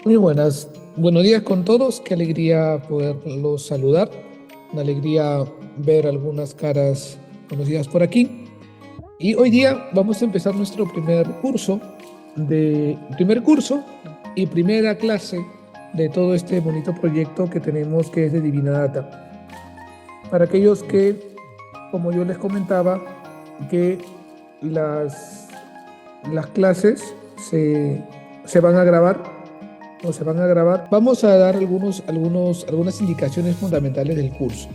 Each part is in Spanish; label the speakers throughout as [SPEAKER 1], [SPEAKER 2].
[SPEAKER 1] Muy buenas, buenos días con todos, qué alegría poderlos saludar, una alegría ver algunas caras conocidas por aquí. Y hoy día vamos a empezar nuestro primer curso y primera clase de todo este bonito proyecto que tenemos que es de Divina Data. Para aquellos que, como yo les comentaba, que las, las clases se van a grabar o se van a grabar, vamos a dar algunas indicaciones fundamentales del curso.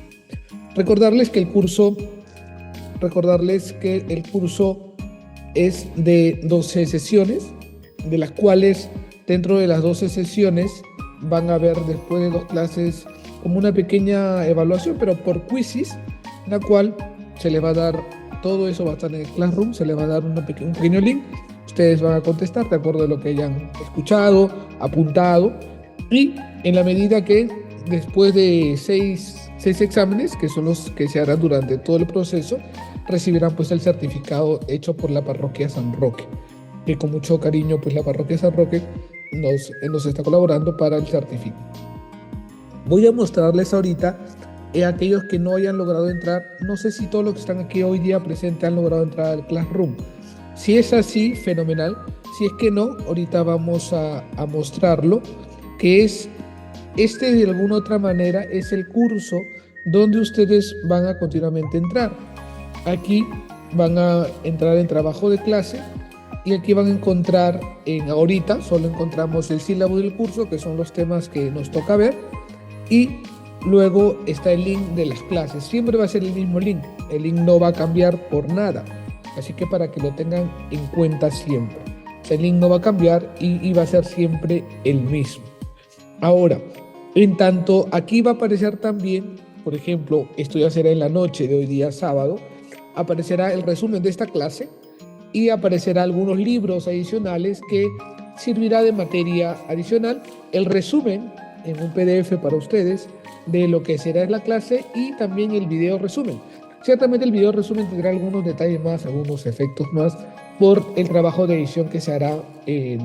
[SPEAKER 1] Recordarles que el curso, recordarles que el curso es de 12 sesiones, de las cuales dentro de las 12 sesiones van a haber después de 2 clases como una pequeña evaluación, pero por quizzes, la cual se les va a dar, todo eso va a estar en el Classroom, se les va a dar un pequeño link. Ustedes van a contestar de acuerdo a lo que hayan escuchado, apuntado, y en la medida que después de seis exámenes, que son los que se harán durante todo el proceso, recibirán pues el certificado hecho por la parroquia San Roque, que con mucho cariño pues la parroquia San Roque nos está colaborando para el certificado. Voy a mostrarles ahorita a aquellos que no hayan logrado entrar. No sé si todos los que están aquí hoy día presentes han logrado entrar al Classroom. Si es así, fenomenal. Si es que no, ahorita vamos a mostrarlo, que es de alguna otra manera es el curso donde ustedes van a continuamente entrar. Aquí van a entrar en trabajo de clase y aquí van a encontrar, ahorita solo encontramos el sílabo del curso, que son los temas que nos toca ver, y luego está el link de las clases. Siempre va a ser el mismo link, el link no va a cambiar por nada, así que para que lo tengan en cuenta siempre. O sea, el link no va a cambiar y va a ser siempre el mismo. Ahora, en tanto, aquí va a aparecer también, por ejemplo, esto ya será en la noche de hoy día sábado, aparecerá el resumen de esta clase y aparecerá algunos libros adicionales que servirá de materia adicional, el resumen en un PDF para ustedes de lo que será la clase y también el video resumen. Ciertamente el video resumen tendrá algunos detalles más, algunos efectos más por el trabajo de edición que se hará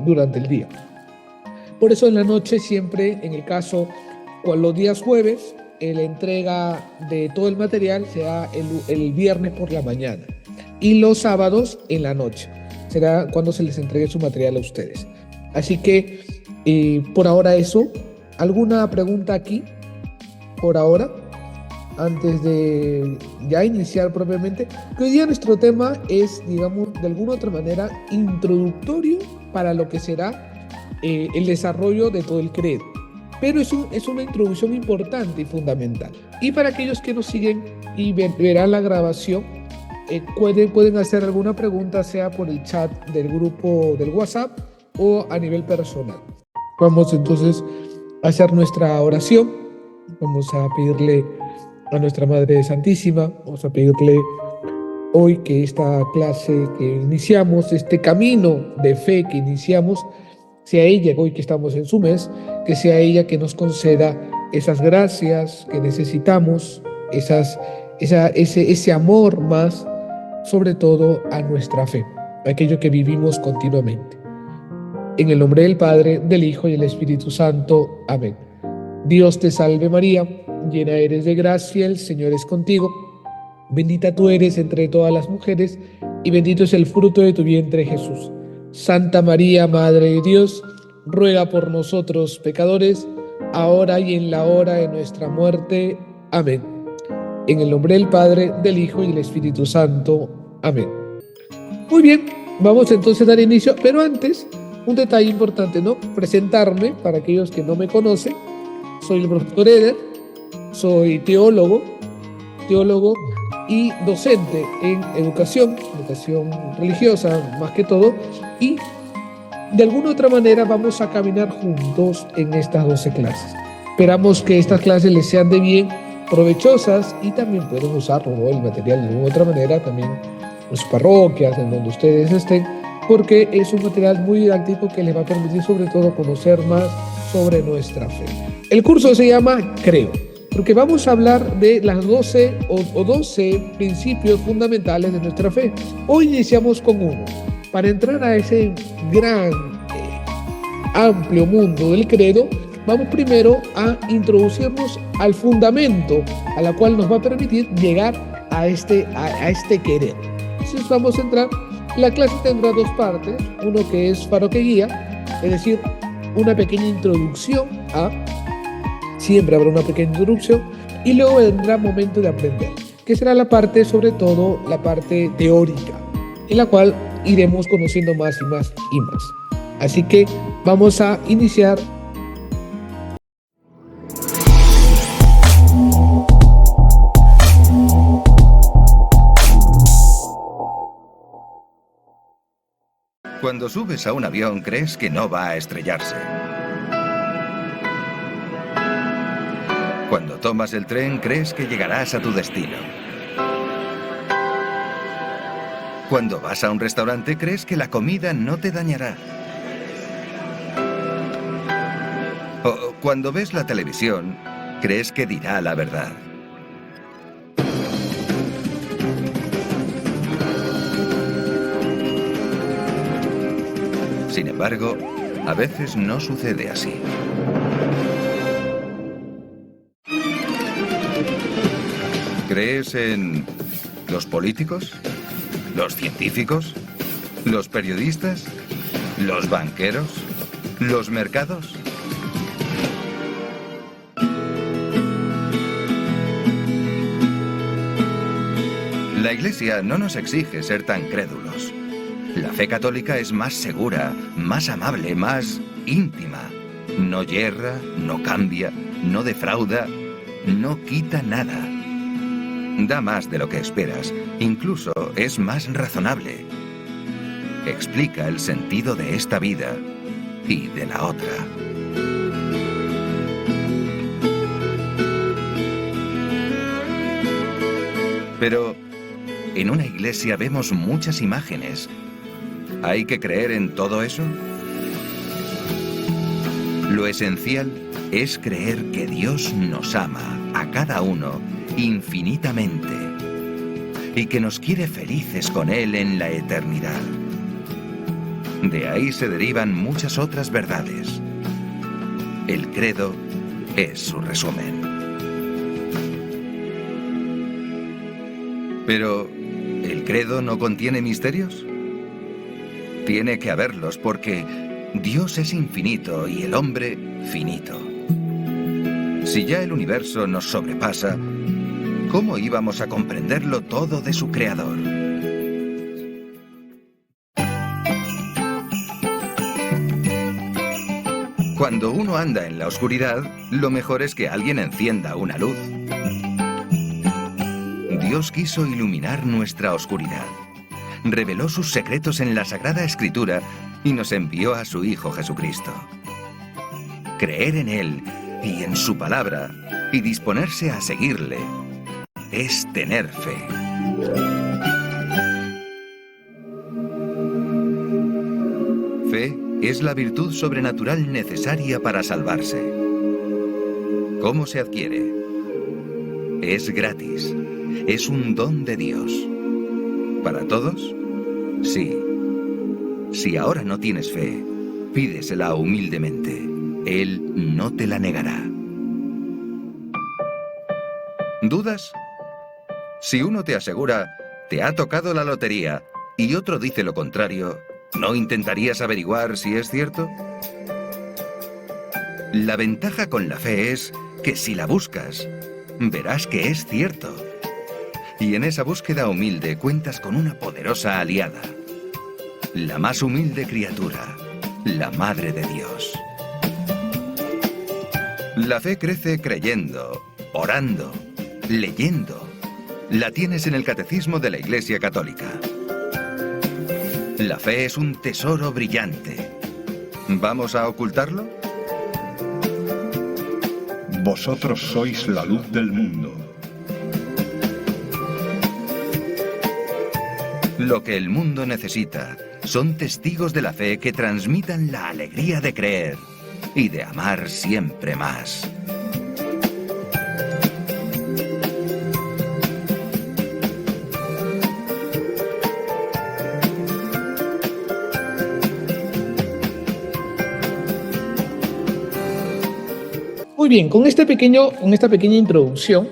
[SPEAKER 1] durante el día. Por eso en la noche siempre, en el caso, con los días jueves, la entrega de todo el material será el viernes por la mañana y los sábados en la noche. Será cuando se les entregue su material a ustedes. Así que por ahora eso. ¿Alguna pregunta aquí por ahora? Antes de ya iniciar propiamente, que hoy día nuestro tema es, digamos, de alguna otra manera introductorio para lo que será el desarrollo de todo el credo. Pero es una introducción importante y fundamental. Y para aquellos que nos siguen y verán la grabación, pueden hacer alguna pregunta, sea por el chat del grupo del WhatsApp o a nivel personal. Vamos entonces a hacer nuestra oración. Vamos a pedirle a nuestra Madre Santísima, vamos a pedirle hoy que esta clase que iniciamos, este camino de fe que iniciamos, sea ella, hoy que estamos en su mes, que sea ella que nos conceda esas gracias que necesitamos, ese amor más, sobre todo a nuestra fe, aquello que vivimos continuamente. En el nombre del Padre, del Hijo y del Espíritu Santo. Amén. Dios te salve María, llena eres de gracia, el Señor es contigo. Bendita tú eres entre todas las mujeres y bendito es el fruto de tu vientre Jesús. Santa María, Madre de Dios, ruega por nosotros pecadores, ahora y en la hora de nuestra muerte. Amén. En el nombre del Padre, del Hijo y del Espíritu Santo. Amén. Muy bien, vamos entonces a dar inicio, pero antes, un detalle importante, ¿no? Presentarme para aquellos que no me conocen. Soy el profesor Eder, soy teólogo y docente en educación religiosa más que todo, y de alguna otra manera vamos a caminar juntos en estas 12 clases. Esperamos que estas clases les sean de bien, provechosas, y también pueden usarlo, ¿no? El material de alguna otra manera también en sus parroquias, en donde ustedes estén, porque es un material muy didáctico que les va a permitir sobre todo conocer más sobre nuestra fe. El curso se llama Creo, porque vamos a hablar de las 12 o 12 principios fundamentales de nuestra fe. Hoy iniciamos con uno, para entrar a ese gran amplio mundo del credo, vamos primero a introducirnos al fundamento, a la cual nos va a permitir llegar a este querer. Entonces vamos a entrar, la clase tendrá dos partes, uno que es Faro que guía, es decir, una pequeña introducción siempre habrá una pequeña introducción, y luego vendrá momento de aprender, que será la parte, sobre todo la parte teórica, en la cual iremos conociendo más y más y más. Así que vamos a iniciar.
[SPEAKER 2] Cuando subes a un avión crees que no va a estrellarse. Cuando tomas el tren crees que llegarás a tu destino. Cuando vas a un restaurante crees que la comida no te dañará. O cuando ves la televisión crees que dirá la verdad. Sin embargo, a veces no sucede así. ¿Crees en los políticos? ¿Los científicos? ¿Los periodistas? ¿Los banqueros? ¿Los mercados? La Iglesia no nos exige ser tan crédulos. La fe católica es más segura, más amable, más íntima. No yerra, no cambia, no defrauda, no quita nada. Da más de lo que esperas, incluso es más razonable. Explica el sentido de esta vida y de la otra. Pero en una iglesia vemos muchas imágenes. ¿Hay que creer en todo eso? Lo esencial es creer que Dios nos ama a cada uno infinitamente y que nos quiere felices con Él en la eternidad. De ahí se derivan muchas otras verdades. El credo es su resumen. Pero, ¿el credo no contiene misterios? Tiene que haberlos porque Dios es infinito y el hombre finito. Si ya el universo nos sobrepasa, ¿cómo íbamos a comprenderlo todo de su creador? Cuando uno anda en la oscuridad, lo mejor es que alguien encienda una luz. Dios quiso iluminar nuestra oscuridad. Reveló sus secretos en la Sagrada Escritura y nos envió a su Hijo Jesucristo. Creer en Él y en su palabra y disponerse a seguirle es tener fe. Fe es la virtud sobrenatural necesaria para salvarse. ¿Cómo se adquiere? Es gratis. Es un don de Dios. ¿Para todos? Sí. Si ahora no tienes fe, pídesela humildemente. Él no te la negará. ¿Dudas? Si uno te asegura, te ha tocado la lotería, y otro dice lo contrario, ¿no intentarías averiguar si es cierto? La ventaja con la fe es que si la buscas, verás que es cierto. Y en esa búsqueda humilde cuentas con una poderosa aliada. La más humilde criatura, la Madre de Dios. La fe crece creyendo, orando, leyendo. La tienes en el Catecismo de la Iglesia Católica. La fe es un tesoro brillante. ¿Vamos a ocultarlo?
[SPEAKER 3] Vosotros sois la luz del mundo.
[SPEAKER 2] Lo que el mundo necesita son testigos de la fe que transmitan la alegría de creer y de amar siempre más.
[SPEAKER 1] Muy bien, con esta pequeña introducción,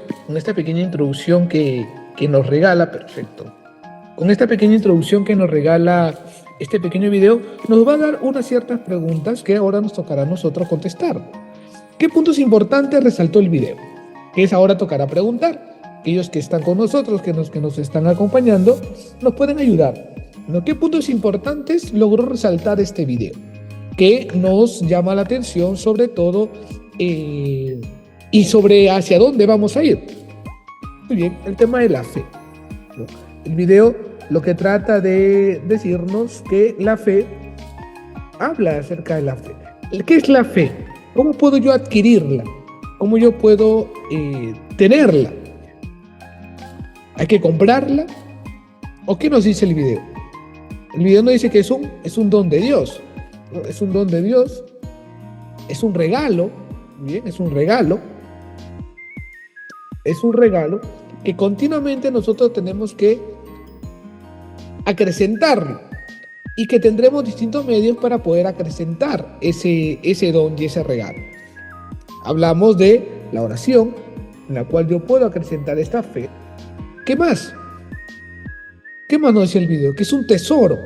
[SPEAKER 1] que nos regala, perfecto. Con esta pequeña introducción que nos regala este pequeño video, nos va a dar unas ciertas preguntas que ahora nos tocará a nosotros contestar. ¿Qué puntos importantes resaltó el video? Que es ahora tocará preguntar. Aquellos que están con nosotros, que nos están acompañando, nos pueden ayudar, ¿no? ¿Qué puntos importantes logró resaltar este video? Que nos llama la atención sobre todo y sobre hacia dónde vamos a ir. Muy bien, el tema de la fe, ¿no? El video lo que trata de decirnos que la fe habla acerca de la fe. ¿Qué es la fe? ¿Cómo puedo yo adquirirla? ¿Cómo yo puedo tenerla? ¿Hay que comprarla? ¿O qué nos dice el video? El video nos dice que es un don de Dios, ¿no? Es un don de Dios, es un regalo, bien, es un regalo que continuamente nosotros tenemos que acrecentarlo y que tendremos distintos medios para poder acrecentar ese don y ese regalo. Hablamos de la oración, en la cual yo puedo acrecentar esta fe. ¿Qué más? ¿Qué más nos dice el video? Que es un tesoro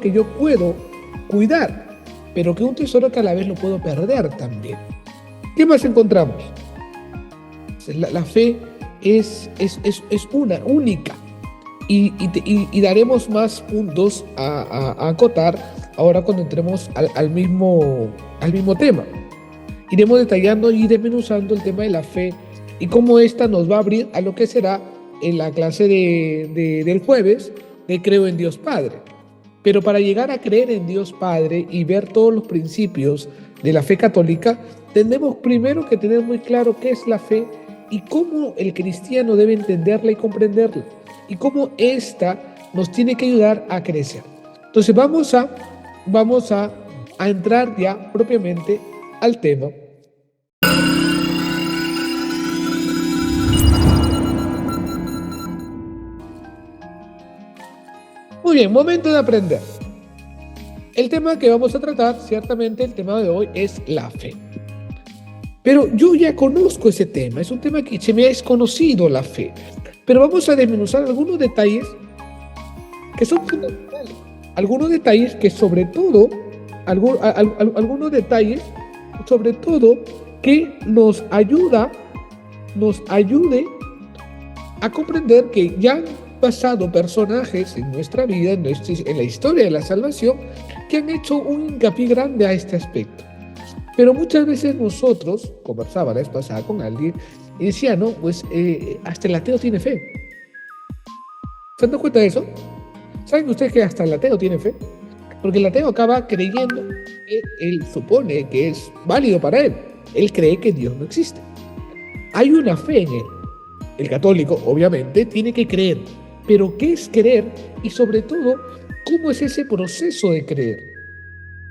[SPEAKER 1] que yo puedo cuidar, pero que un tesoro que a la vez lo puedo perder también. ¿Qué más encontramos? La fe es una única y daremos más puntos a acotar ahora cuando entremos al mismo tema. Iremos detallando y desmenuzando el tema de la fe y cómo esta nos va a abrir a lo que será en la clase del jueves de Creo en Dios Padre. Pero para llegar a creer en Dios Padre y ver todos los principios de la fe católica, tenemos primero que tener muy claro qué es la fe y cómo el cristiano debe entenderla y comprenderla, y cómo esta nos tiene que ayudar a crecer. Entonces vamos a entrar ya propiamente al tema. Muy bien, momento de aprender. El tema que vamos a tratar, ciertamente el tema de hoy es la fe. Pero yo ya conozco ese tema, es un tema que se me ha desconocido la fe. Pero vamos a desmenuzar algunos detalles que son fundamentales. Algunos detalles que sobre todo, que nos ayude a comprender que ya han pasado personajes en nuestra vida, en la historia de la salvación, que han hecho un hincapié grande a este aspecto. Pero muchas veces nosotros, conversaba la vez pasada con alguien, y decía, no, pues hasta el ateo tiene fe. ¿Se han dado cuenta de eso? ¿Saben ustedes que hasta el ateo tiene fe? Porque el ateo acaba creyendo que él supone que es válido para él. Él cree que Dios no existe. Hay una fe en él. El católico, obviamente, tiene que creer. Pero ¿qué es creer? Y sobre todo, ¿cómo es ese proceso de creer?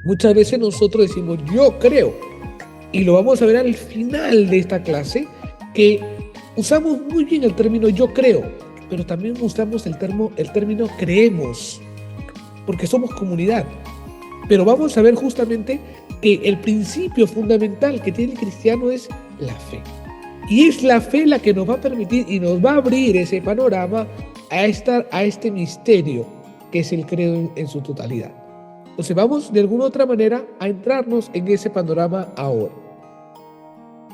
[SPEAKER 1] Muchas veces nosotros decimos, yo creo. Y lo vamos a ver al final de esta clase, que usamos muy bien el término yo creo, pero también usamos el término creemos, porque somos comunidad. Pero vamos a ver justamente que el principio fundamental que tiene el cristiano es la fe. Y es la fe la que nos va a permitir y nos va a abrir ese panorama a este misterio que es el creo en su totalidad. Entonces vamos de alguna otra manera a entrarnos en ese panorama ahora.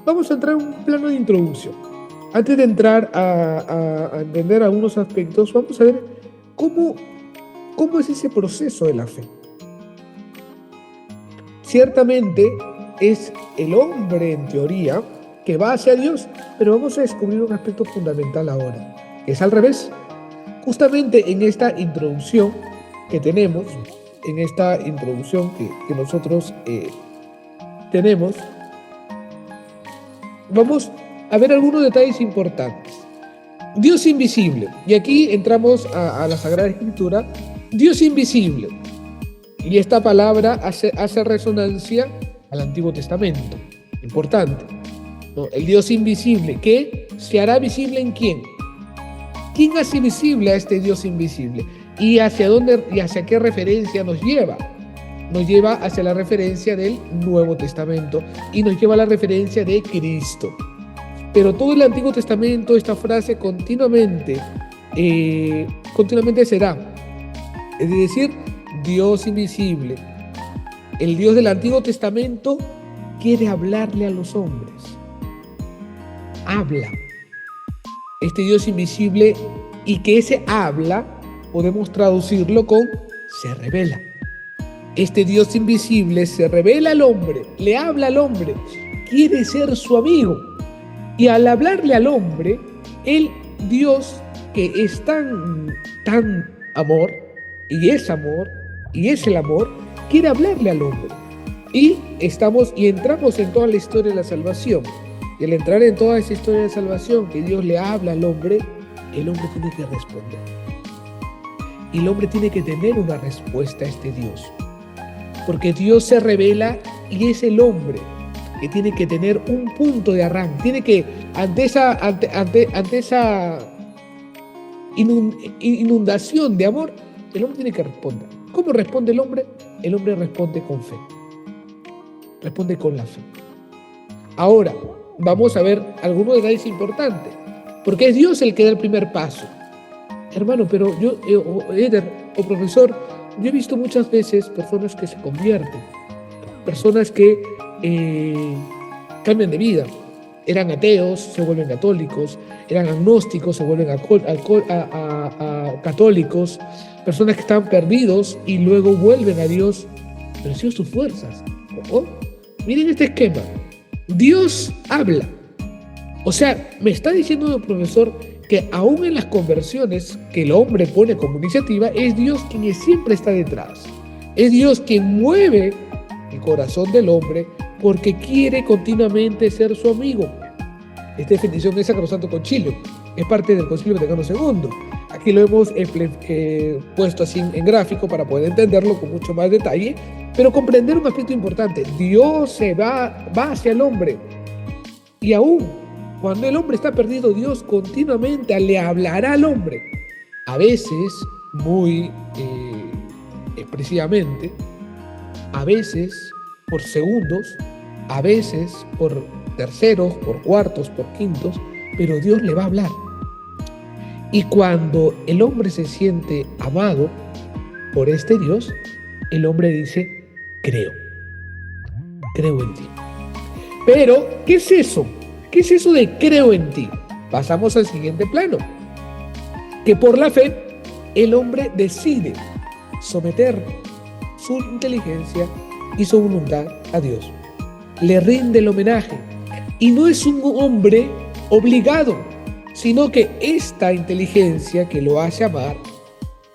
[SPEAKER 1] Vamos a entrar en un plano de introducción. Antes de entrar a entender algunos aspectos, vamos a ver cómo es ese proceso de la fe. Ciertamente es el hombre, en teoría, que va hacia Dios, pero vamos a descubrir un aspecto fundamental ahora, que es al revés. Justamente en esta introducción que tenemos, en esta introducción que nosotros tenemos, vamos a ver algunos detalles importantes. Dios invisible, y aquí entramos a la Sagrada Escritura. Dios invisible, y esta palabra hace resonancia al Antiguo Testamento, importante, ¿no? El Dios invisible, que se hará visible en ¿quién? ¿Quién hace visible a este Dios invisible? ¿Y hacia dónde y hacia qué referencia nos lleva? nos lleva hacia la referencia del Nuevo Testamento y nos lleva a la referencia de Cristo. Pero todo el Antiguo Testamento, esta frase continuamente será, es decir, Dios invisible. El Dios del Antiguo Testamento quiere hablarle a los hombres. Habla. Este Dios invisible, y que ese habla, podemos traducirlo con se revela. Este Dios invisible se revela al hombre, le habla al hombre, quiere ser su amigo. Y al hablarle al hombre, el Dios que es tan amor, y es el amor, quiere hablarle al hombre. Y entramos en toda la historia de la salvación. Y al entrar en toda esa historia de salvación que Dios le habla al hombre, el hombre tiene que responder. Y el hombre tiene que tener una respuesta a este Dios. Porque Dios se revela y es el hombre que tiene que tener un punto de arranque. Tiene que, ante esa inundación de amor, el hombre tiene que responder. ¿Cómo responde el hombre? El hombre responde con fe. Responde con la fe. Ahora, vamos a ver algunos detalles importantes. Porque es Dios el que da el primer paso. Hermano, pero yo, Eder o profesor, yo he visto muchas veces personas que se convierten, personas que cambian de vida. Eran ateos, se vuelven católicos, eran agnósticos, se vuelven católicos, personas que estaban perdidos y luego vuelven a Dios, pero han sido sus fuerzas. ¿Oh? Miren este esquema. Dios habla. O sea, me está diciendo el profesor que aún en las conversiones que el hombre pone como iniciativa, es Dios quien siempre está detrás. Es Dios quien mueve el corazón del hombre porque quiere continuamente ser su amigo. Esta definición es Sacrosanto Concilio, es parte del Concilio Vaticano II. Aquí lo hemos puesto así en gráfico para poder entenderlo con mucho más detalle, pero comprender un aspecto importante. Dios va hacia el hombre, y aún cuando el hombre está perdido, Dios continuamente le hablará al hombre, a veces muy expresivamente, a veces por segundos, a veces por terceros, por cuartos, por quintos, pero Dios le va a hablar. Y cuando el hombre se siente amado por este Dios, el hombre dice, creo en ti. Pero, ¿qué es eso? ¿Qué es eso de creo en ti? Pasamos al siguiente plano, que por la fe el hombre decide someter su inteligencia y su voluntad a Dios. Le rinde el homenaje y no es un hombre obligado, sino que esta inteligencia que lo hace amar,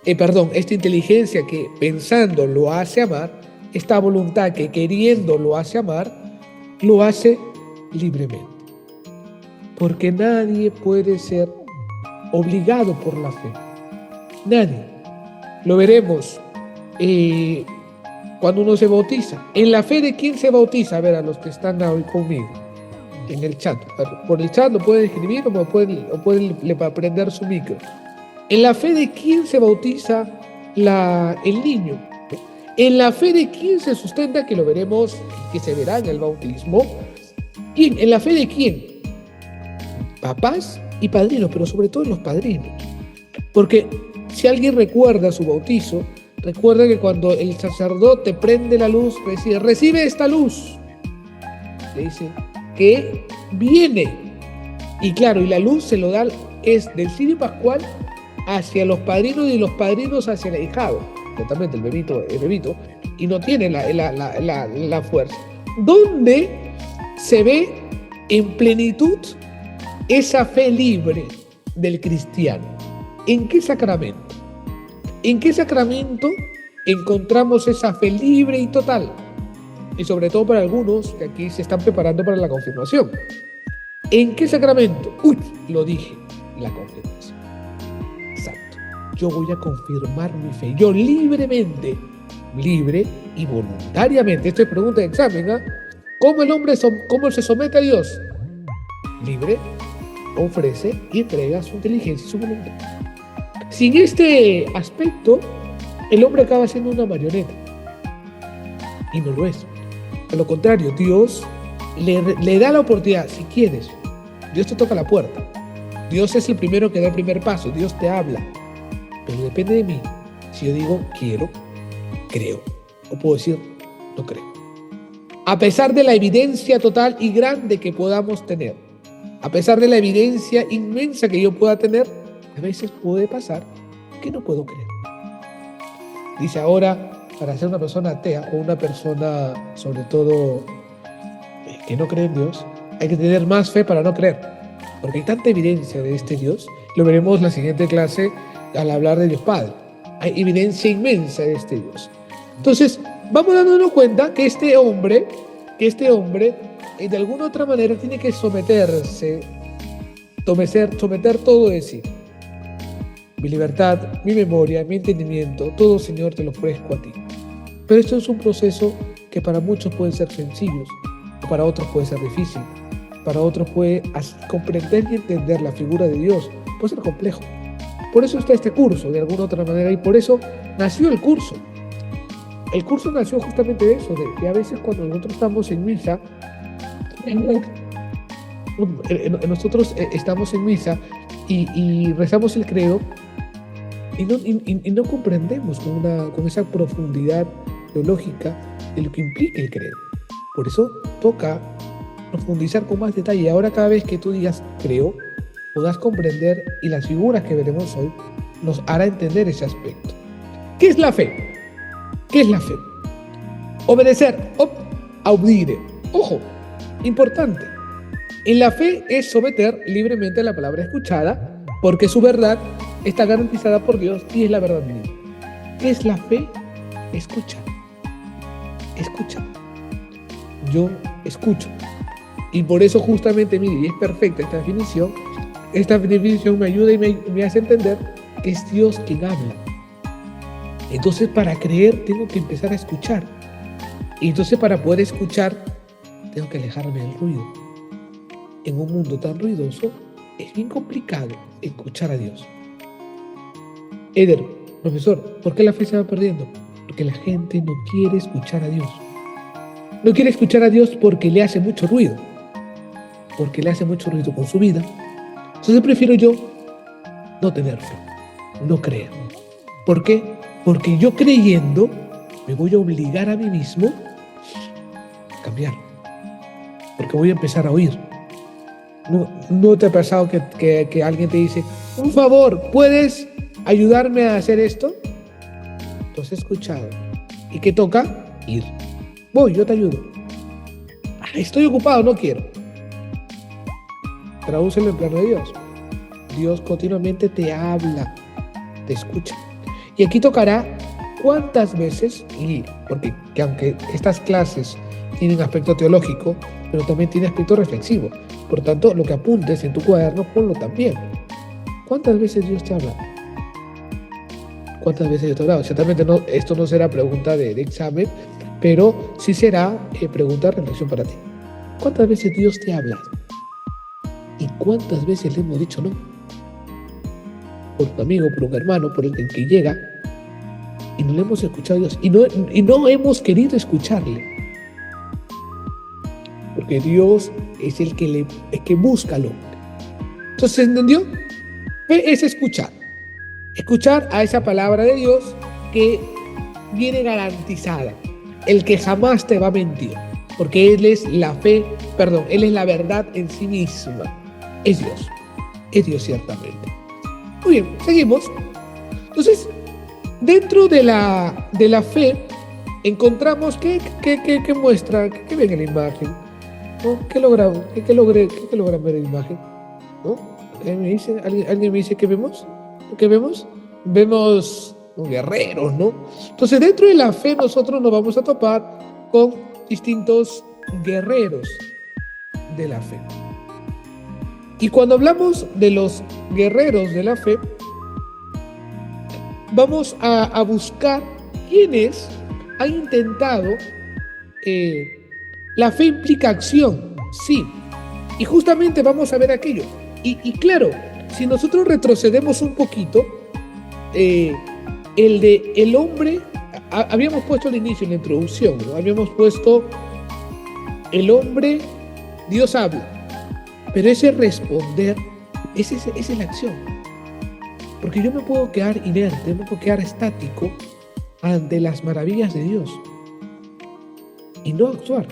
[SPEAKER 1] esta inteligencia que pensando lo hace amar, esta voluntad que queriendo lo hace amar, lo hace libremente. Porque nadie puede ser obligado por la fe. Nadie. Lo veremos cuando uno se bautiza. ¿En la fe de quién se bautiza? A ver, a los que están hoy conmigo en el chat. Por el chat lo pueden escribir o pueden prender su micro. ¿En la fe de quién se bautiza el niño? ¿En la fe de quién se sustenta? Que lo veremos, que se verá en el bautismo. ¿Quién? ¿En la fe de quién? Papás y padrinos, pero sobre todo los padrinos. Porque si alguien recuerda su bautizo, recuerda que cuando el sacerdote prende la luz, recibe esta luz. Le dice que viene. Y claro, y la luz se lo da, es del cirio pascual hacia los padrinos y los padrinos hacia el ahijado. Totalmente, el bebito, y no tiene la fuerza. ¿Dónde se ve en plenitud esa fe libre del cristiano? ¿En qué sacramento? ¿En qué sacramento encontramos esa fe libre y total? Y sobre todo para algunos que aquí se están preparando para la confirmación. ¿En qué sacramento? Lo dije, la confirmación. Exacto. Yo voy a confirmar mi fe. Yo libremente, libre y voluntariamente. Esto es pregunta de examen, ¿eh? ¿Cómo el hombre cómo se somete a Dios? Libre, ofrece y entrega su inteligencia y su voluntad. Sin este aspecto, el hombre acaba siendo una marioneta. y no lo es. A lo contrario, Dios le da la oportunidad, si quieres. Dios te toca la puerta. Dios es el primero que da el primer paso. Dios te habla. Pero depende de mí. Si yo digo quiero, creo. O puedo decir no creo. A pesar de la evidencia total y grande que podamos tener, a pesar de la evidencia inmensa que yo pueda tener, a veces puede pasar que no puedo creer. Dice ahora, para ser una persona atea o una persona, sobre todo, que no cree en Dios, hay que tener más fe para no creer. Porque hay tanta evidencia de este Dios. Lo veremos en la siguiente clase al hablar de Dios Padre. Hay evidencia inmensa de este Dios. Entonces, vamos dándonos cuenta que este hombre, de alguna otra manera tiene que someter todo de sí. Mi libertad, mi memoria, mi entendimiento, todo, Señor, te lo ofrezco a ti. Pero esto es un proceso que para muchos puede ser sencillo, o para otros puede ser difícil. Para otros puede comprender y entender la figura de Dios. Puede ser complejo. Por eso está este curso, de alguna otra manera, y por eso nació el curso. El curso nació justamente de eso, de que a veces cuando nosotros estamos en misa, nosotros estamos en misa y rezamos el credo y no comprendemos con esa profundidad teológica de lo que implica el credo. Por eso toca profundizar con más detalle. Ahora cada vez que tú digas creo, podrás comprender, y las figuras que veremos hoy nos hará entender ese aspecto. ¿Qué es la fe? ¿Qué es la fe? Obedecer, audire. Ojo, importante. En la fe es someter libremente a la palabra escuchada, porque su verdad está garantizada por Dios y es la verdad misma. ¿Qué es la fe? Escuchar. Escuchar. Yo escucho. Y por eso justamente, mire, y es perfecta esta definición me ayuda y me hace entender que es Dios quien habla. Entonces, para creer tengo que empezar a escuchar. Y entonces, para poder escuchar, tengo que alejarme del ruido. En un mundo tan ruidoso, es bien complicado escuchar a Dios. Eder, profesor, ¿por qué la fe se va perdiendo? Porque la gente no quiere escuchar a Dios. No quiere escuchar a Dios porque le hace mucho ruido. Porque le hace mucho ruido con su vida. Entonces prefiero yo no tener fe, no creer. ¿Por qué? Porque yo creyendo me voy a obligar a mí mismo a cambiar. Porque voy a empezar a oír. ¿No te ha pasado que alguien te dice, un favor, ¿puedes ayudarme a hacer esto? Tú has escuchado. ¿Y qué toca? Ir. Voy, yo te ayudo. Estoy ocupado, no quiero. Tradúcelo en plano de Dios. Dios continuamente te habla, te escucha. Y aquí tocará cuántas veces, porque aunque estas clases tienen aspecto teológico, pero también tiene aspecto reflexivo. Por tanto, lo que apuntes en tu cuaderno, ponlo también. ¿Cuántas veces Dios te habla? ¿Cuántas veces Dios te ha hablado? Ciertamente esto no será pregunta de examen, pero sí será pregunta de reflexión para ti. ¿Cuántas veces Dios te ha hablado? ¿Y cuántas veces le hemos dicho no? Por un amigo, por un hermano, por el que llega, y no le hemos escuchado a Dios, y no hemos querido escucharle. Porque Dios es el que busca al hombre. Entonces, ¿entendió? Fe es escuchar. Escuchar a esa palabra de Dios que viene garantizada. El que jamás te va a mentir. Porque Él es la Él es la verdad en sí misma. Es Dios ciertamente. Muy bien, seguimos. Entonces, dentro de la fe, encontramos que muestra, que ven en la imagen, ¿no? ¿Qué logran ver en la imagen? ¿No? ¿Alguien me dice qué vemos? ¿Qué vemos? Vemos guerreros, ¿no? Entonces, dentro de la fe nosotros nos vamos a topar con distintos guerreros de la fe. Y cuando hablamos de los guerreros de la fe, vamos a buscar quiénes han intentado. La fe implica acción, sí. Y justamente vamos a ver aquello. Y claro, si nosotros retrocedemos un poquito, el hombre habíamos puesto al inicio, en la introducción, ¿no? Habíamos puesto el hombre, Dios habla, pero ese responder, esa es la acción. Porque yo me puedo quedar inerte, me puedo quedar estático ante las maravillas de Dios y no actuar.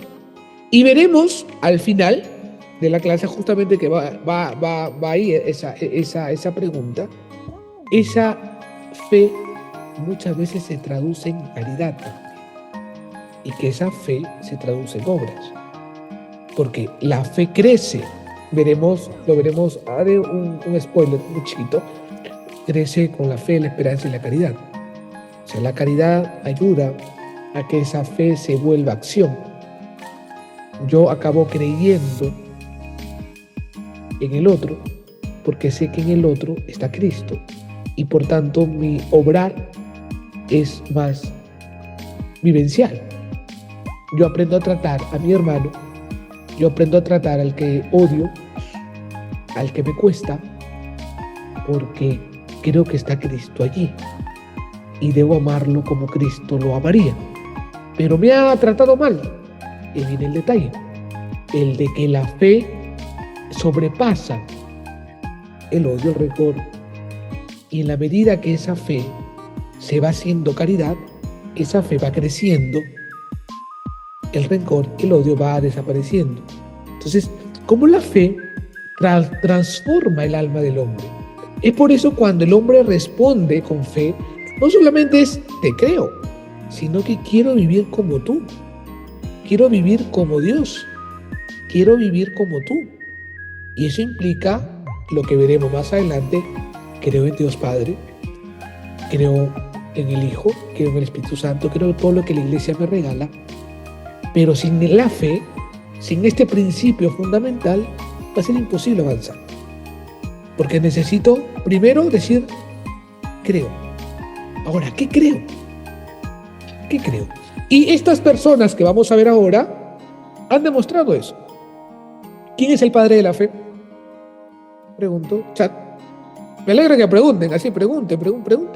[SPEAKER 1] Y veremos al final de la clase justamente que va ahí esa pregunta. Esa fe muchas veces se traduce en caridad también, y que esa fe se traduce en obras, porque la fe crece. Lo veremos, haré un spoiler muy chiquito. Crece con la fe, la esperanza y la caridad. O sea, la caridad ayuda a que esa fe se vuelva acción. Yo acabo creyendo en el otro porque sé que en el otro está Cristo, y por tanto mi obrar es más vivencial. Yo aprendo a tratar a mi hermano, yo aprendo a tratar al que odio, al que me cuesta, porque creo que está Cristo allí y debo amarlo como Cristo lo amaría. Pero me ha tratado mal. Y viene el detalle, el de que la fe sobrepasa el odio, el rencor, y en la medida que esa fe se va haciendo caridad, esa fe va creciendo, el rencor, el odio va desapareciendo. Entonces, ¿cómo la fe transforma el alma del hombre? Es por eso cuando el hombre responde con fe, no solamente es te creo, sino que quiero vivir como tú, quiero vivir como Dios, quiero vivir como tú. Y eso implica lo que veremos más adelante: creo en Dios Padre, creo en el Hijo, creo en el Espíritu Santo, creo en todo lo que la Iglesia me regala. Pero sin la fe, sin este principio fundamental, va a ser imposible avanzar. Porque necesito primero decir, creo. Ahora, ¿qué creo? ¿Qué creo? Y estas personas que vamos a ver ahora han demostrado eso. ¿Quién es el padre de la fe? Pregunto, chat. Me alegra que pregunten, así pregunten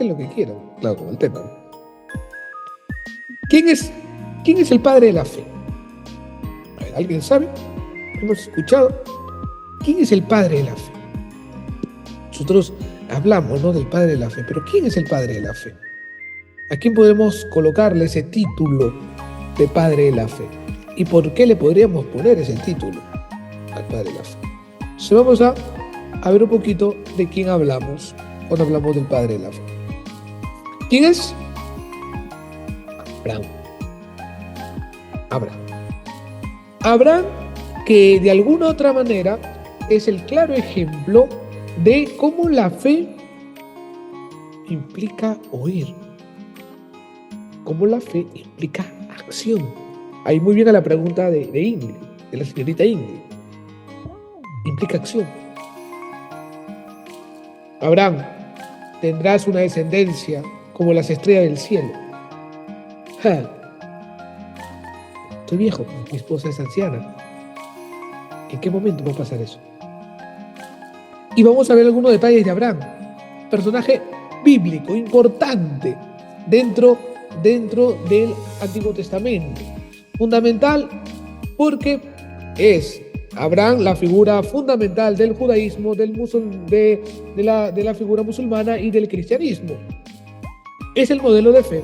[SPEAKER 1] lo que quieran. Claro, como el tema. ¿Quién es el padre de la fe? A ver, ¿alguien sabe? ¿Hemos escuchado? ¿Quién es el padre de la fe? Nosotros hablamos, ¿no?, del padre de la fe, pero ¿quién es el padre de la fe? ¿A quién podemos colocarle ese título de padre de la fe? ¿Y por qué le podríamos poner ese título al padre de la fe? Entonces vamos a ver un poquito de quién hablamos cuando hablamos del padre de la fe. ¿Quién es? Abraham, que de alguna otra manera es el claro ejemplo de cómo la fe implica oír, cómo la fe implica acción. Ahí muy bien a la pregunta de Ingrid, de la señorita Ingrid. Implica acción. Abraham, tendrás una descendencia como las estrellas del cielo. Estoy viejo, mi esposa es anciana. ¿En qué momento va a pasar eso? Y vamos a ver algunos detalles de Abraham, personaje bíblico importante dentro del Antiguo Testamento. Fundamental porque es Abraham la figura fundamental del judaísmo, de la figura musulmana y del cristianismo. Es el modelo de fe.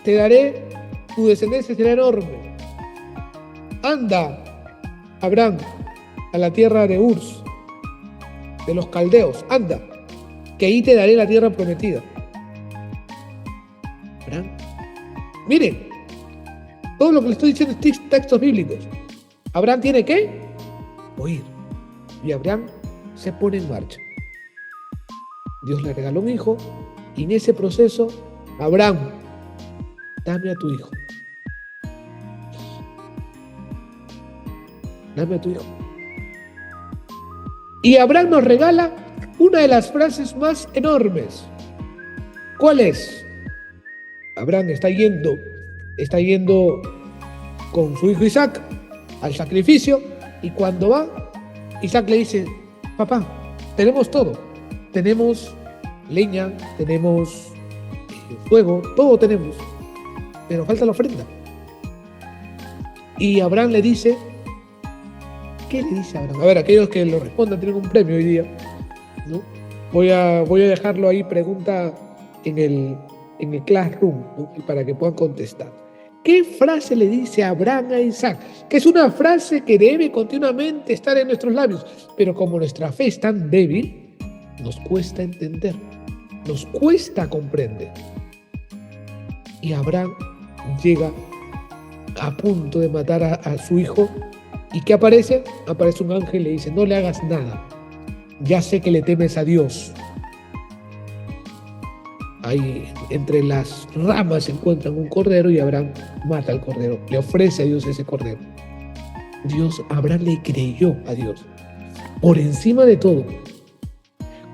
[SPEAKER 1] Te daré, tu descendencia será enorme. Anda, Abraham, a la tierra de Ur, de los caldeos. Anda, que ahí te daré la tierra prometida. Abraham, miren, todo lo que le estoy diciendo es textos bíblicos. Abraham tiene que oír. Y Abraham se pone en marcha. Dios le regaló un hijo, y en ese proceso, Abraham, dame a tu hijo. Dame a tu hijo. Y Abraham nos regala una de las frases más enormes. ¿Cuál es? Abraham está yendo con su hijo Isaac al sacrificio, y cuando va, Isaac le dice: papá, tenemos todo. Tenemos leña, tenemos fuego, todo tenemos, pero falta la ofrenda. Y Abraham le dice, ¿qué le dice Abraham? A ver, aquellos que lo respondan tienen un premio hoy día, ¿no? Voy a dejarlo ahí, pregunta en el classroom, ¿no? Para que puedan contestar. ¿Qué frase le dice Abraham a Isaac? Que es una frase que debe continuamente estar en nuestros labios, pero como nuestra fe es tan débil, nos cuesta entender, nos cuesta comprender. Y Abraham llega a punto de matar a su hijo. ¿Y qué aparece? Aparece un ángel y le dice, no le hagas nada. Ya sé que le temes a Dios. Ahí entre las ramas se encuentran un cordero y Abraham mata al cordero. Le ofrece a Dios ese cordero. Abraham le creyó a Dios. Por encima de todo.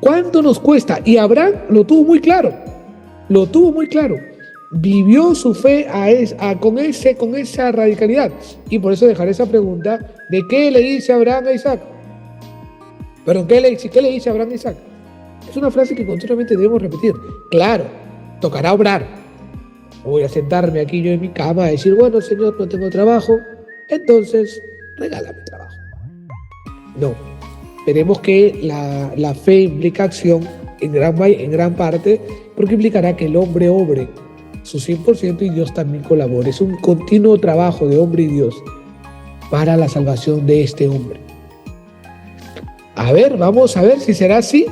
[SPEAKER 1] ¿Cuánto nos cuesta? Y Abraham lo tuvo muy claro. Lo tuvo muy claro. Vivió su fe con esa radicalidad. Y por eso dejaré esa pregunta de qué le dice Abraham a Isaac. Perdón, ¿qué le dice Abraham a Isaac? Es una frase que continuamente debemos repetir. Claro, tocará obrar. Voy a sentarme aquí yo en mi cama a decir, bueno, Señor, no tengo trabajo, entonces regálame trabajo. No, veremos que la fe implica acción en gran parte, porque implicará que el hombre obre su 100% y Dios también colabore. Es un continuo trabajo de hombre y Dios para la salvación de este hombre. A ver, vamos a ver si será así.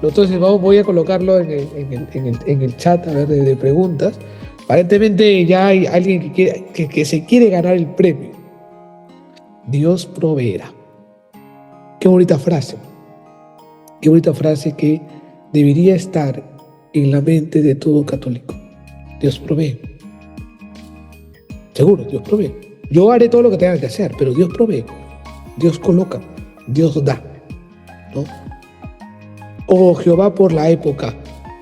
[SPEAKER 1] Entonces voy a colocarlo en el chat a ver, de preguntas. Aparentemente ya hay alguien que se quiere ganar el premio. Dios proveerá. Qué bonita frase. Qué bonita frase que debería estar en la mente de todo católico. Dios provee. Seguro, Dios provee. Yo haré todo lo que tenga que hacer, pero Dios provee. Dios coloca. Dios da, ¿no? Oh Jehová por la época.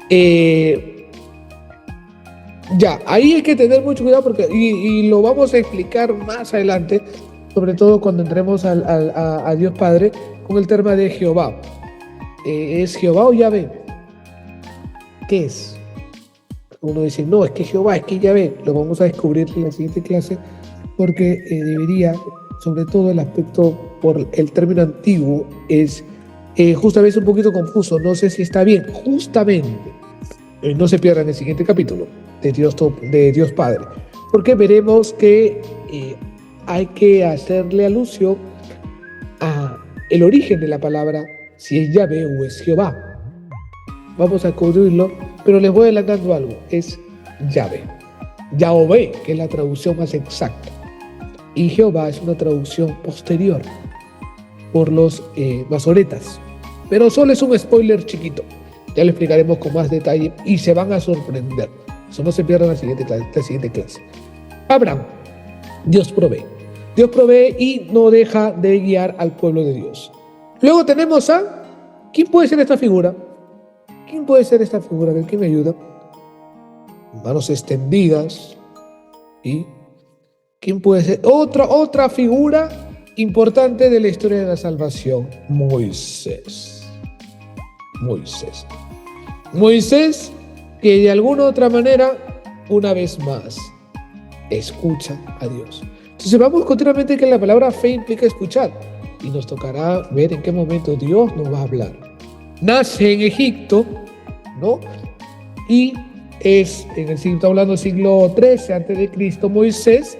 [SPEAKER 1] Ya, ahí hay que tener mucho cuidado porque, y lo vamos a explicar más adelante, sobre todo cuando entremos a Dios Padre, con el tema de Jehová. ¿Es Jehová o Yahvé? ¿Qué es? Uno dice, no, es que Jehová, es que Yahvé. Lo vamos a descubrir en la siguiente clase, porque debería, sobre todo el aspecto por el término antiguo, es justamente un poquito confuso, no sé si está bien, justamente. No se pierdan el siguiente capítulo de Dios Padre, porque veremos que hay que hacerle alusión a el origen de la palabra, si es Yahvé o es Jehová. Vamos a cubrirlo, pero les voy adelantando algo, es Yahvé. Yahvé, que es la traducción más exacta, y Jehová es una traducción posterior por los masoretas, pero solo es un spoiler chiquito. Ya lo explicaremos con más detalle y se van a sorprender. Eso no se pierdan la siguiente clase. Abraham, Dios provee. Dios provee y no deja de guiar al pueblo de Dios. Luego tenemos a... ¿Quién puede ser esta figura? ¿Quién puede ser esta figura? ¿Quién me ayuda? Manos extendidas. ¿Y quién puede ser? Otra figura importante de la historia de la salvación. Moisés, que de alguna u otra manera, una vez más, escucha a Dios. Entonces vamos continuamente que la palabra fe implica escuchar, y nos tocará ver en qué momento Dios nos va a hablar. Nace en Egipto, ¿no? Y es, estamos hablando del siglo XIII a.C., Moisés,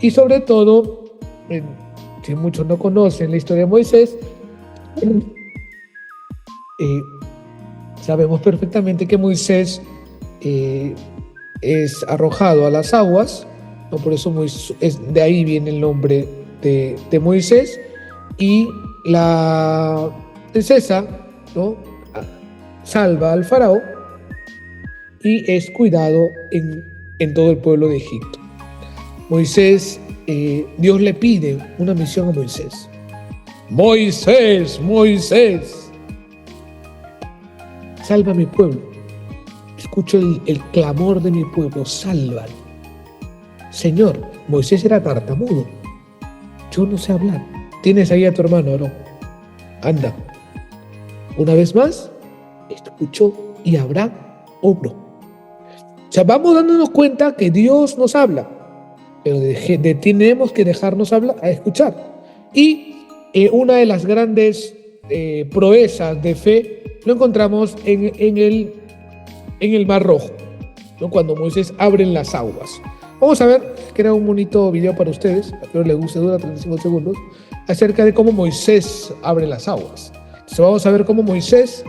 [SPEAKER 1] y sobre todo, si muchos no conocen la historia de Moisés, sabemos perfectamente que Moisés es arrojado a las aguas, ¿no? Por eso de ahí viene el nombre de Moisés, y la princesa, ¿no? Salva al faraón y es cuidado en todo el pueblo de Egipto. Moisés, Dios le pide una misión a Moisés. Moisés, salva a mi pueblo. Escucho el clamor de mi pueblo, sálvalo. Señor, Moisés era tartamudo. Yo no sé hablar. Tienes ahí a tu hermano, Aarón. Anda. Una vez más, escuchó y Abraham obró. O sea, vamos dándonos cuenta que Dios nos habla, pero tenemos que dejarnos hablar, a escuchar. Y una de las grandes proezas de fe lo encontramos en el Mar Rojo, ¿no? Cuando Moisés abre las aguas. Vamos a ver, que era un bonito video para ustedes, a que les guste, dura 35 segundos, acerca de cómo Moisés abre las aguas. Entonces vamos a ver cómo Moisés,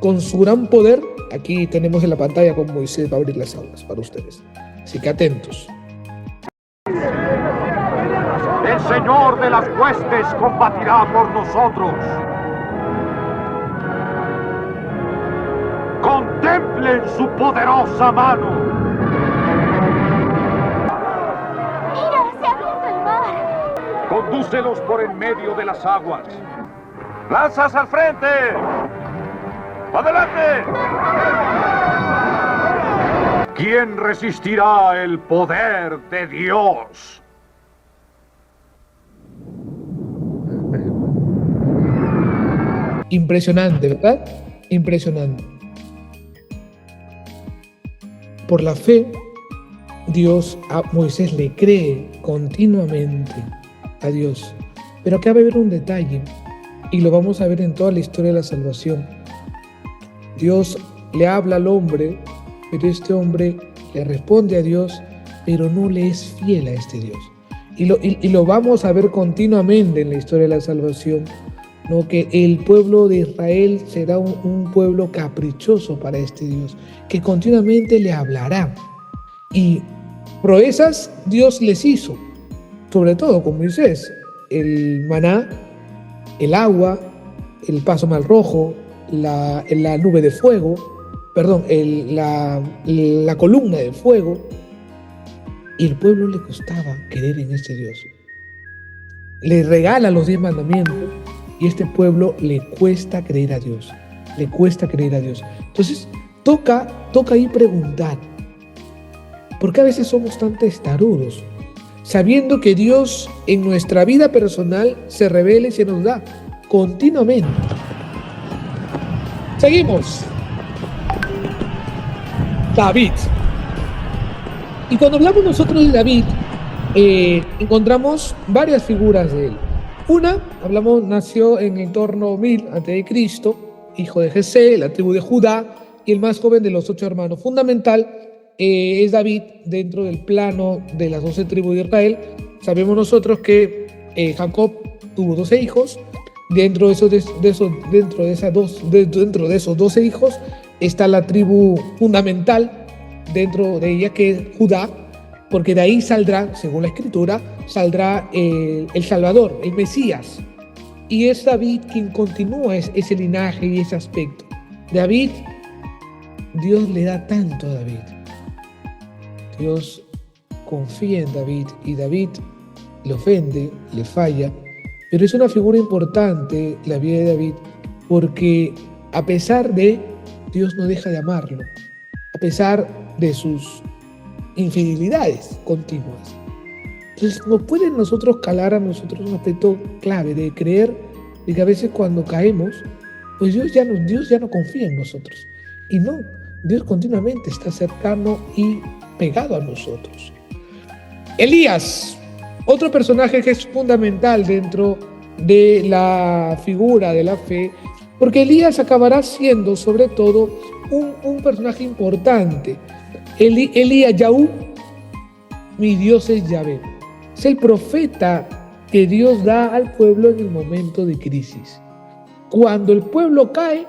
[SPEAKER 1] con su gran poder, aquí tenemos en la pantalla cómo Moisés va a abrir las aguas para ustedes. Así que atentos.
[SPEAKER 4] El Señor de las huestes combatirá por nosotros. Contemplen su poderosa mano.
[SPEAKER 5] ¡Mira! ¡Se ha abierto el mar!
[SPEAKER 4] Condúcelos por en medio de las aguas. ¡Lanzas al frente! ¡Adelante! ¿Quién resistirá el poder de Dios?
[SPEAKER 1] Impresionante, ¿verdad? Impresionante. Por la fe, Dios a Moisés le cree continuamente a Dios. Pero acá va a haber un detalle, y lo vamos a ver en toda la historia de la salvación. Dios le habla al hombre, pero este hombre le responde a Dios, pero no le es fiel a este Dios. Y lo vamos a ver continuamente en la historia de la salvación, ¿no? Que el pueblo de Israel será un pueblo caprichoso para este Dios, que continuamente le hablará. Y proezas Dios les hizo, sobre todo con Moisés: el maná, el agua, el paso Mar Rojo, la nube de fuego, la columna de fuego. Y el pueblo le costaba creer en este Dios. Le regala los 10 mandamientos y este pueblo le cuesta creer a Dios. Le cuesta creer a Dios. Entonces, toca ahí preguntar: ¿por qué a veces somos tan testarudos? Sabiendo que Dios en nuestra vida personal se revela y se nos da continuamente. Seguimos. David. Y cuando hablamos nosotros de David, encontramos varias figuras de él. Una, nació en el torno 1000 a.C., hijo de Jesé, la tribu de Judá, y el más joven de los 8 hermanos. Fundamental es David dentro del plano de las 12 tribus de Israel. Sabemos nosotros que Jacob tuvo 12 hijos. Dentro de esos 12 hijos está la tribu fundamental dentro de ella, que es Judá, porque de ahí saldrá, según la Escritura, saldrá el Salvador, el Mesías. Y es David quien continúa ese linaje y ese aspecto. David, Dios le da tanto a David. Dios confía en David y David le ofende, le falla, pero es una figura importante la vida de David, porque a pesar de, Dios no deja de amarlo, a pesar de sus infidelidades continuas. Entonces nos puede nosotros calar a nosotros un aspecto clave de creer de que a veces cuando caemos, pues Dios ya no confía en nosotros. Y no, Dios continuamente está cercano y pegado a nosotros. Elías, otro personaje que es fundamental dentro de la figura de la fe, porque Elías acabará siendo sobre todo un personaje importante. Elías, Yahú, mi Dios es Yahvé. Es el profeta que Dios da al pueblo en el momento de crisis. Cuando el pueblo cae,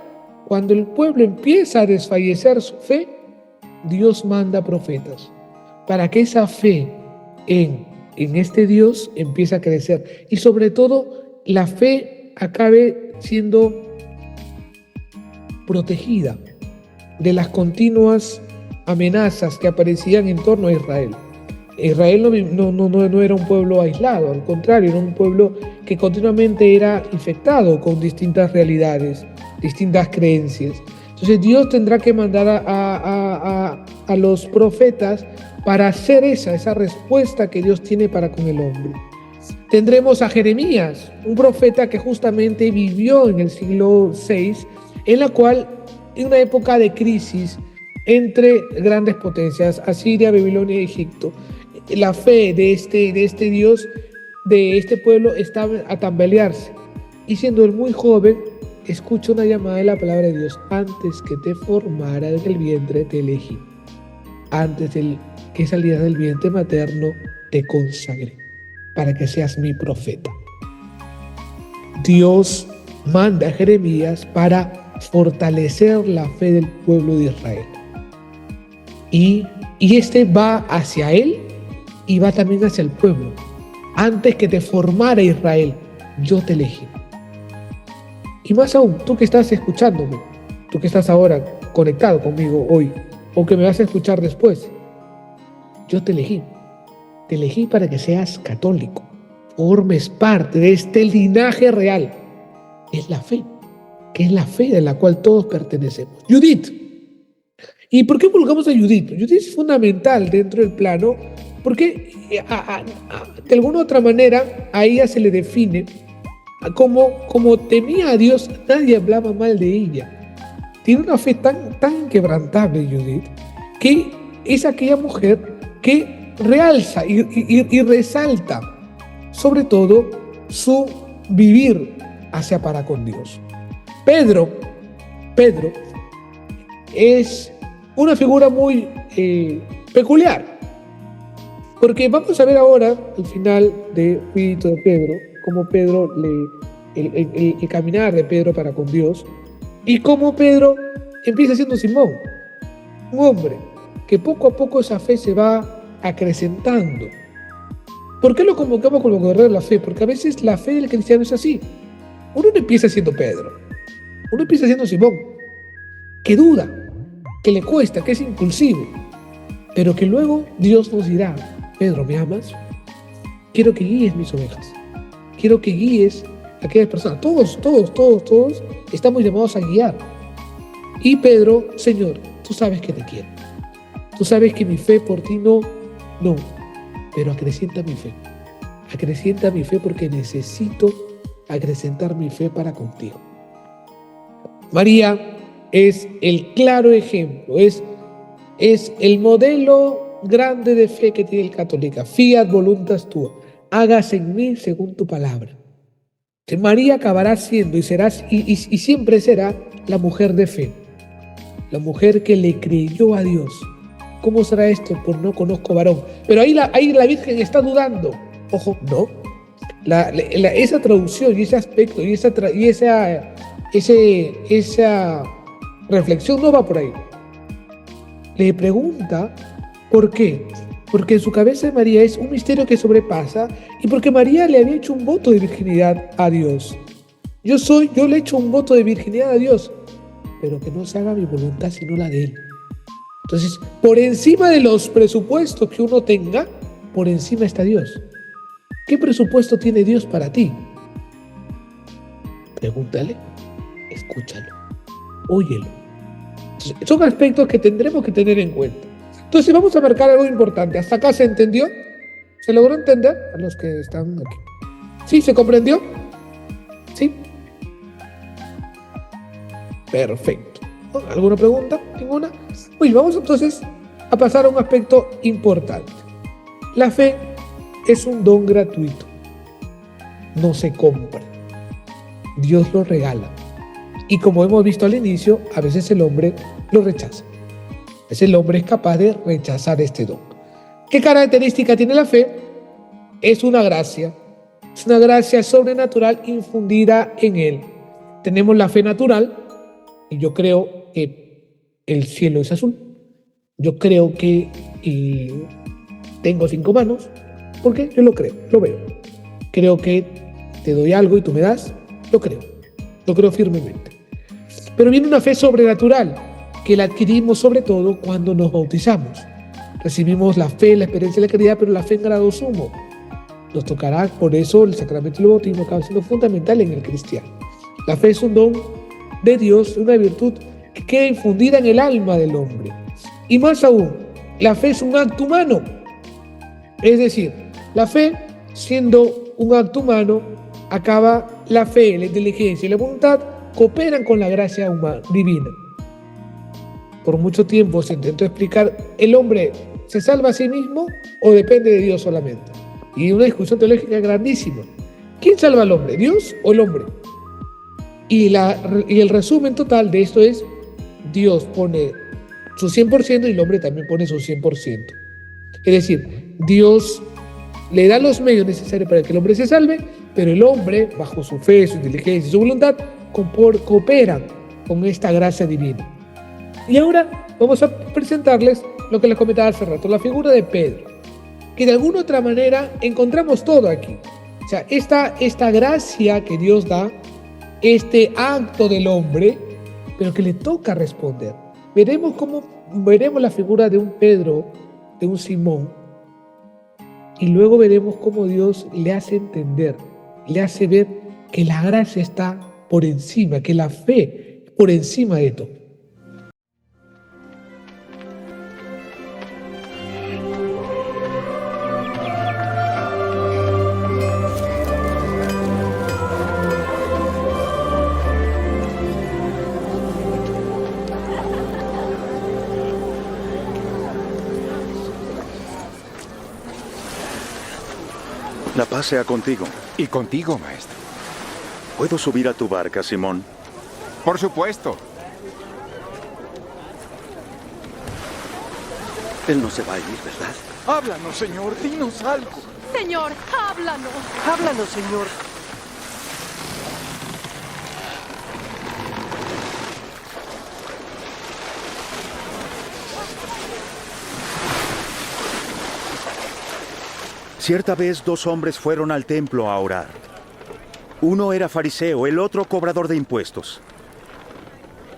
[SPEAKER 1] cuando el pueblo empieza a desfallecer su fe, Dios manda profetas para que esa fe en este Dios empiece a crecer. Y sobre todo, la fe acabe siendo protegida de las continuas amenazas que aparecían en torno a Israel. Israel no era un pueblo aislado, al contrario, era un pueblo que continuamente era infectado con distintas realidades, distintas creencias. Entonces Dios tendrá que mandar a los profetas para hacer esa respuesta que Dios tiene para con el hombre. Tendremos a Jeremías, un profeta que justamente vivió en el siglo VI, en la cual, en una época de crisis, entre grandes potencias, Asiria, Babilonia y Egipto. La fe de este Dios, de este pueblo, está a tambalearse. Y siendo él muy joven, escucha una llamada de la palabra de Dios: antes que te formara en el vientre te elegí, antes que salieras del vientre materno te consagré, para que seas mi profeta. Dios manda a Jeremías para fortalecer la fe del pueblo de Israel. Y este va hacia él y va también hacia el pueblo. Antes que te formara Israel, yo te elegí. Y más aún, tú que estás escuchándome, tú que estás ahora conectado conmigo hoy, o que me vas a escuchar después, yo te elegí. Te elegí para que seas católico, formes parte de este linaje real. Es la fe, que es la fe de la cual todos pertenecemos. Judith. ¿Y por qué colocamos a Judith? Judith es fundamental dentro del plano, porque de alguna u otra manera a ella se le define como temía a Dios, nadie hablaba mal de ella. Tiene una fe tan quebrantable, Judith, que es aquella mujer que realza y resalta sobre todo su vivir hacia para con Dios. Pedro es una figura muy peculiar, porque vamos a ver ahora al final del espíritu de Pedro, cómo Pedro el caminar de Pedro para con Dios, y cómo Pedro empieza siendo Simón, un hombre que poco a poco esa fe se va acrecentando. ¿Por qué lo convocamos como guerrero de la fe? Porque a veces la fe del cristiano es así. Uno no empieza siendo Pedro, uno empieza siendo Simón, que duda, que le cuesta, que es impulsivo, pero que luego Dios nos dirá: Pedro, ¿me amas? Quiero que guíes mis ovejas, quiero que guíes a aquellas personas. Todos estamos llamados a guiar. Y Pedro: Señor, tú sabes que te quiero, tú sabes que mi fe por ti no, pero acrecienta mi fe porque necesito acrecentar mi fe para contigo. María es el claro ejemplo, es el modelo grande de fe que tiene el católica. Fiat voluntas tua, hágase en mí según tu palabra. María acabará siendo y siempre será la mujer de fe, la mujer que le creyó a Dios. ¿Cómo será esto? Pues no conozco varón. Pero ahí la Virgen está dudando. Ojo, no. Esa traducción y ese aspecto y esa reflexión no va por ahí. Le pregunta por qué. Porque en su cabeza de María es un misterio que sobrepasa, y porque María le había hecho un voto de virginidad a Dios. Yo le he hecho un voto de virginidad a Dios, pero que no se haga mi voluntad sino la de Él. Entonces, por encima de los presupuestos que uno tenga, por encima está Dios. ¿Qué presupuesto tiene Dios para ti? Pregúntale, escúchalo, óyelo. Entonces, son aspectos que tendremos que tener en cuenta. Entonces, vamos a marcar algo importante. ¿Hasta acá se entendió? ¿Se logró entender a los que están aquí? ¿Sí? ¿Se comprendió? ¿Sí? Perfecto. ¿Alguna pregunta? ¿Ninguna? Uy, vamos entonces a pasar a un aspecto importante. La fe es un don gratuito. No se compra. Dios lo regala. Y como hemos visto al inicio, a veces el hombre lo rechaza. A veces el hombre es capaz de rechazar este don. ¿Qué característica tiene la fe? Es una gracia. Es una gracia sobrenatural infundida en él. Tenemos la fe natural, y yo creo que el cielo es azul. Yo creo que tengo 5 manos, porque yo lo creo, lo veo. Creo que te doy algo y tú me das, lo creo firmemente. Pero viene una fe sobrenatural, que la adquirimos sobre todo cuando nos bautizamos. Recibimos la fe, la experiencia y la caridad, pero la fe en grado sumo. Nos tocará, por eso el sacramento del bautismo acaba siendo fundamental en el cristiano. La fe es un don de Dios, una virtud que queda infundida en el alma del hombre. Y más aún, la fe es un acto humano. Es decir, la fe, siendo un acto humano, la fe, la inteligencia y la voluntad cooperan con la gracia humana, divina. por mucho tiempo se intentó explicar, ¿el hombre se salva a sí mismo o depende de Dios solamente? Y una discusión teológica grandísima. ¿Quién salva al hombre, Dios o el hombre? Y el resumen total de esto es, Dios pone su 100% y el hombre también pone su 100%. Es decir, Dios le da los medios necesarios para que el hombre se salve, pero el hombre, bajo su fe, su inteligencia y su voluntad, cooperan con esta gracia divina. Y ahora vamos a presentarles lo que les comentaba hace rato, la figura de Pedro, que de alguna otra manera encontramos todo aquí. O sea, esta gracia que Dios da, este acto del hombre, pero que le toca responder. Veremos la figura de un Pedro, de un Simón, y luego veremos cómo Dios le hace entender, le hace ver que la gracia está por encima, que la fe por encima de todo.
[SPEAKER 6] La paz sea contigo.
[SPEAKER 7] Y contigo, maestro.
[SPEAKER 6] ¿Puedo subir a tu barca, Simón?
[SPEAKER 7] Por supuesto.
[SPEAKER 6] Él no se va a ir, ¿verdad?
[SPEAKER 8] Háblanos, Señor, dinos algo.
[SPEAKER 9] Señor, háblanos.
[SPEAKER 8] Háblanos, Señor.
[SPEAKER 6] Cierta vez 2 hombres fueron al templo a orar. Uno era fariseo, el otro cobrador de impuestos.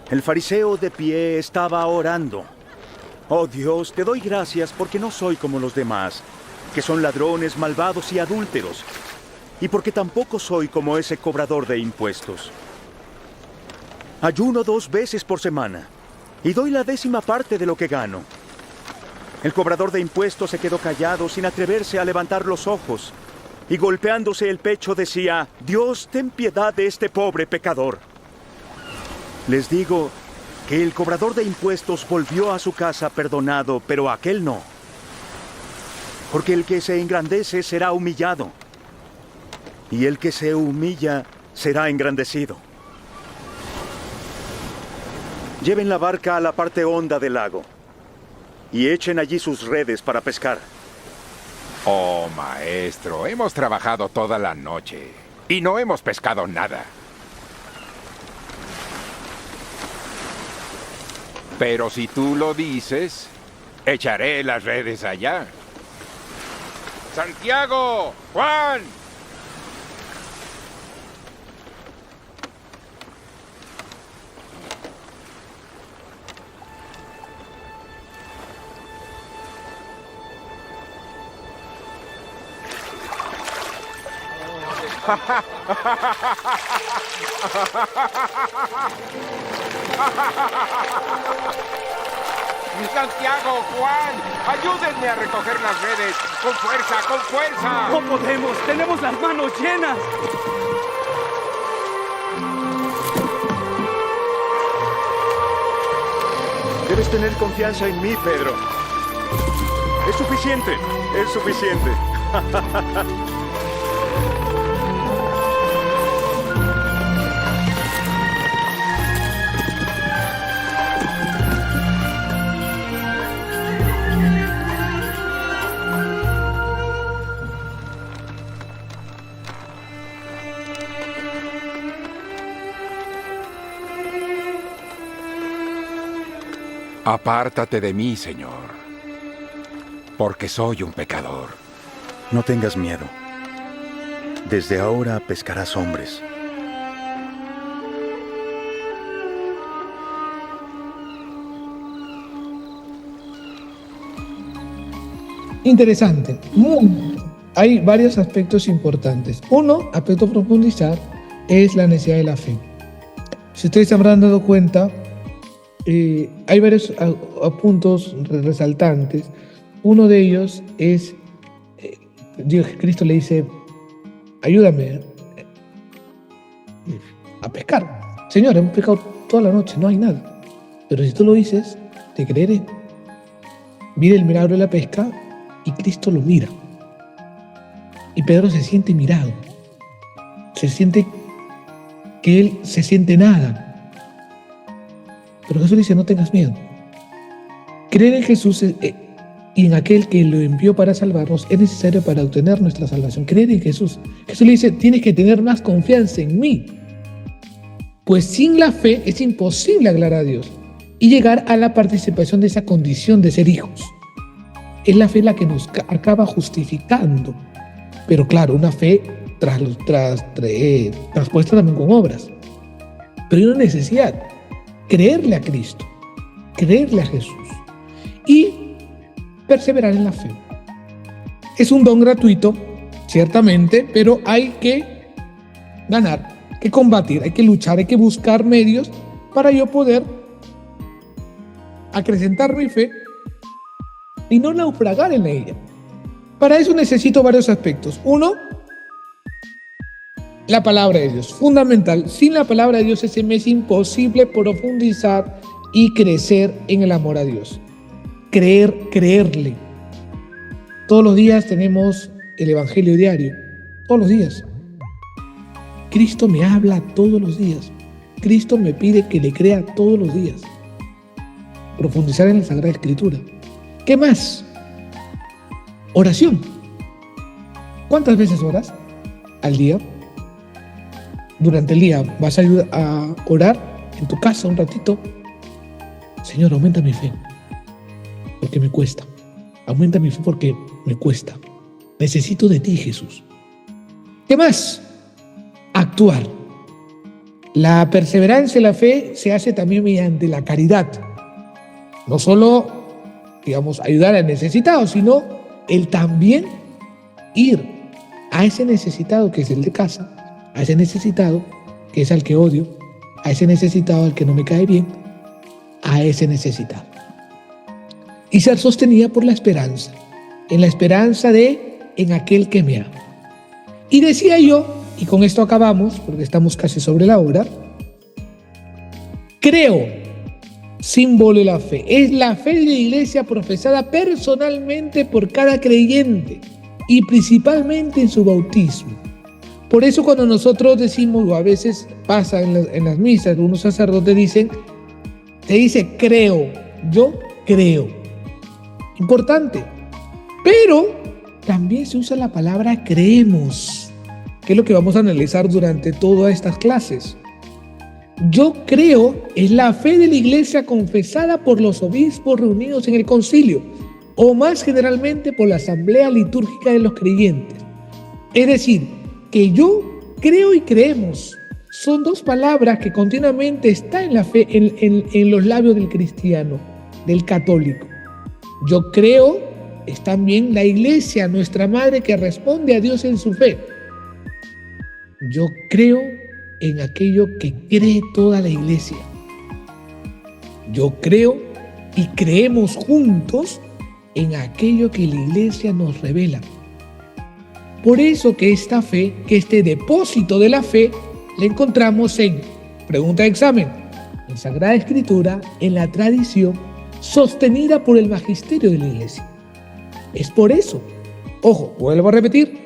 [SPEAKER 6] El fariseo de pie estaba orando. Oh Dios, te doy gracias porque no soy como los demás, que son ladrones, malvados y adúlteros, y porque tampoco soy como ese cobrador de impuestos. Ayuno 2 veces por semana y doy la 10ª parte de lo que gano. El cobrador de impuestos se quedó callado sin atreverse a levantar los ojos y golpeándose el pecho decía: Dios, ten piedad de este pobre pecador. Les digo que el cobrador de impuestos volvió a su casa perdonado, pero aquel no. Porque el que se engrandece será humillado, y el que se humilla será engrandecido. Lleven la barca a la parte honda del lago y echen allí sus redes para pescar.
[SPEAKER 7] Oh, maestro, hemos trabajado toda la noche y no hemos pescado nada. Pero si tú lo dices, echaré las redes allá. ¡Santiago! ¡Juan! Santiago, Juan, ayúdenme a recoger las redes. ¡Con fuerza, con fuerza!
[SPEAKER 8] ¡No podemos! ¡Tenemos las manos llenas!
[SPEAKER 6] Debes tener confianza en mí, Pedro. Es suficiente, es suficiente.
[SPEAKER 7] Apártate de mí, Señor, porque soy un pecador.
[SPEAKER 6] No tengas miedo. Desde ahora pescarás hombres.
[SPEAKER 1] Interesante. Hay varios aspectos importantes. Uno, aspecto a profundizar, es la necesidad de la fe. Si ustedes se habrán dado cuenta, hay varios puntos resaltantes. Uno de ellos es, Cristo le dice, ayúdame a pescar. Señor, hemos pescado toda la noche, no hay nada. Pero si tú lo dices, ¿te creeré? Mira el milagro de la pesca y Cristo lo mira. Y Pedro se siente mirado. Se siente que él se siente nada. Pero Jesús dice, no tengas miedo. Creer en Jesús y en aquel que lo envió para salvarnos es necesario para obtener nuestra salvación. Creer en Jesús. Jesús le dice, tienes que tener más confianza en mí. Pues sin la fe es imposible agradar a Dios y llegar a la participación de esa condición de ser hijos. Es la fe la que nos acaba justificando. Pero claro, una fe traspuesta también con obras. Pero hay una necesidad. Creerle a Cristo. Creerle a Jesús. Y perseverar en la fe. Es un don gratuito, ciertamente, pero hay que ganar, hay que combatir, hay que luchar, hay que buscar medios para yo poder acrecentar mi fe y no naufragar en ella. Para eso necesito varios aspectos. Uno, la palabra de Dios, fundamental. Sin la palabra de Dios me es imposible profundizar y crecer en el amor a Dios. Creerle. Todos los días tenemos el Evangelio diario, todos los días. Cristo me habla todos los días. Cristo me pide que le crea todos los días. Profundizar en la Sagrada Escritura. ¿Qué más? Oración. ¿Cuántas veces oras al día? Durante el día vas a orar en tu casa un ratito. Señor, aumenta mi fe, porque me cuesta. Aumenta mi fe porque me cuesta. Necesito de ti, Jesús. ¿Qué más? Actuar. La perseverancia en la fe se hace también mediante la caridad. No solo, ayudar al necesitado, sino el también ir a ese necesitado que es el de casa, a ese necesitado que es al que odio, a ese necesitado al que no me cae bien, a ese necesitado. Y ser sostenida por la esperanza, en la esperanza en aquel que me ama. Y decía yo, y con esto acabamos, porque estamos casi sobre la hora, creo, símbolo de la fe, es la fe de la Iglesia profesada personalmente por cada creyente y principalmente en su bautismo. Por eso cuando nosotros decimos, o a veces pasa en las misas, unos sacerdotes te dice creo, yo creo. Importante. Pero también se usa la palabra creemos, que es lo que vamos a analizar durante todas estas clases. Yo creo es la fe de la Iglesia confesada por los obispos reunidos en el concilio, o más generalmente por la asamblea litúrgica de los creyentes. Es decir, que yo creo y creemos son dos palabras que continuamente están en la fe, en los labios del cristiano, del católico. Yo creo es también la Iglesia, nuestra madre, que responde a Dios en su fe. Yo creo en aquello que cree toda la Iglesia. Yo creo y creemos juntos en aquello que la Iglesia nos revela. Por eso que esta fe, que este depósito de la fe, la encontramos en, pregunta de examen, en Sagrada Escritura, en la tradición, sostenida por el magisterio de la Iglesia. Es por eso, ojo, vuelvo a repetir,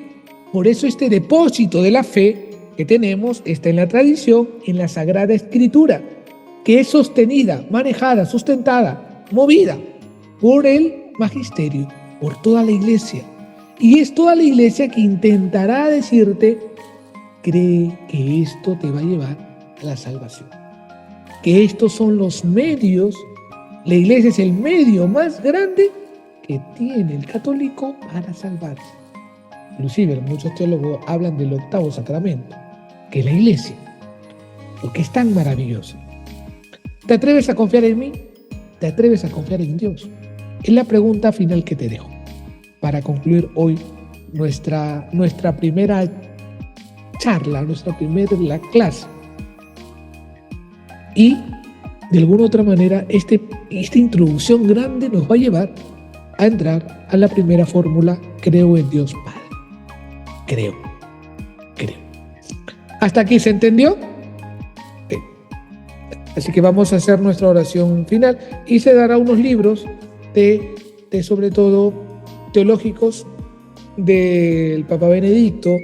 [SPEAKER 1] por eso este depósito de la fe que tenemos está en la tradición, en la Sagrada Escritura, que es sostenida, manejada, sustentada, movida por el magisterio, por toda la Iglesia. Y es toda la Iglesia que intentará decirte, cree que esto te va a llevar a la salvación. Que estos son los medios, la Iglesia es el medio más grande que tiene el católico para salvarse. Inclusive muchos teólogos hablan del octavo sacramento, que es la Iglesia, porque es tan maravillosa. ¿Te atreves a confiar en mí? ¿Te atreves a confiar en Dios? Es la pregunta final que te dejo para concluir hoy nuestra primera charla, nuestra primera clase. Y de alguna otra manera esta introducción grande nos va a llevar a entrar a la primera fórmula: creo en Dios Padre. Creo. ¿Hasta aquí se entendió? Así que vamos a hacer nuestra oración final y se dará unos libros de sobre todo teológicos del Papa Benedicto,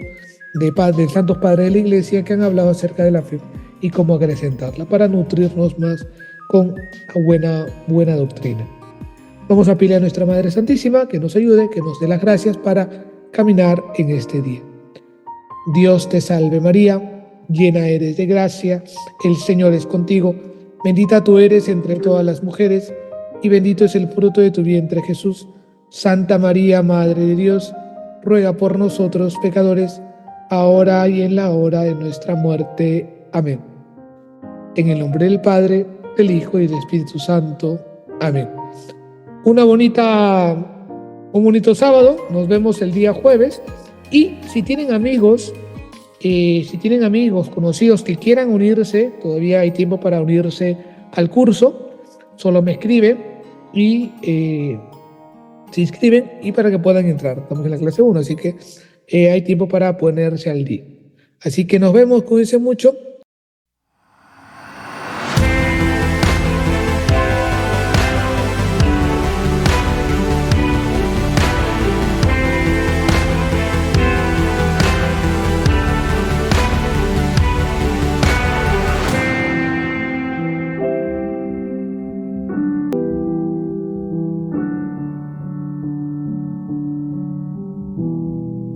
[SPEAKER 1] de santos padres de la Iglesia que han hablado acerca de la fe y cómo acrecentarla para nutrirnos más con buena doctrina. Vamos a pedirle a nuestra Madre Santísima que nos ayude, que nos dé las gracias para caminar en este día. Dios te salve María, llena eres de gracia, el Señor es contigo, bendita tú eres entre todas las mujeres y bendito es el fruto de tu vientre Jesús. Santa María, Madre de Dios, ruega por nosotros pecadores, ahora y en la hora de nuestra muerte. Amén. En el nombre del Padre, del Hijo y del Espíritu Santo. Amén. Un bonito sábado, nos vemos el día jueves. Y si tienen amigos, conocidos que quieran unirse, todavía hay tiempo para unirse al curso, solo me escriben y se inscriben y para que puedan entrar. Estamos en la clase 1, así que hay tiempo para ponerse al día. Así que nos vemos, cuídense mucho.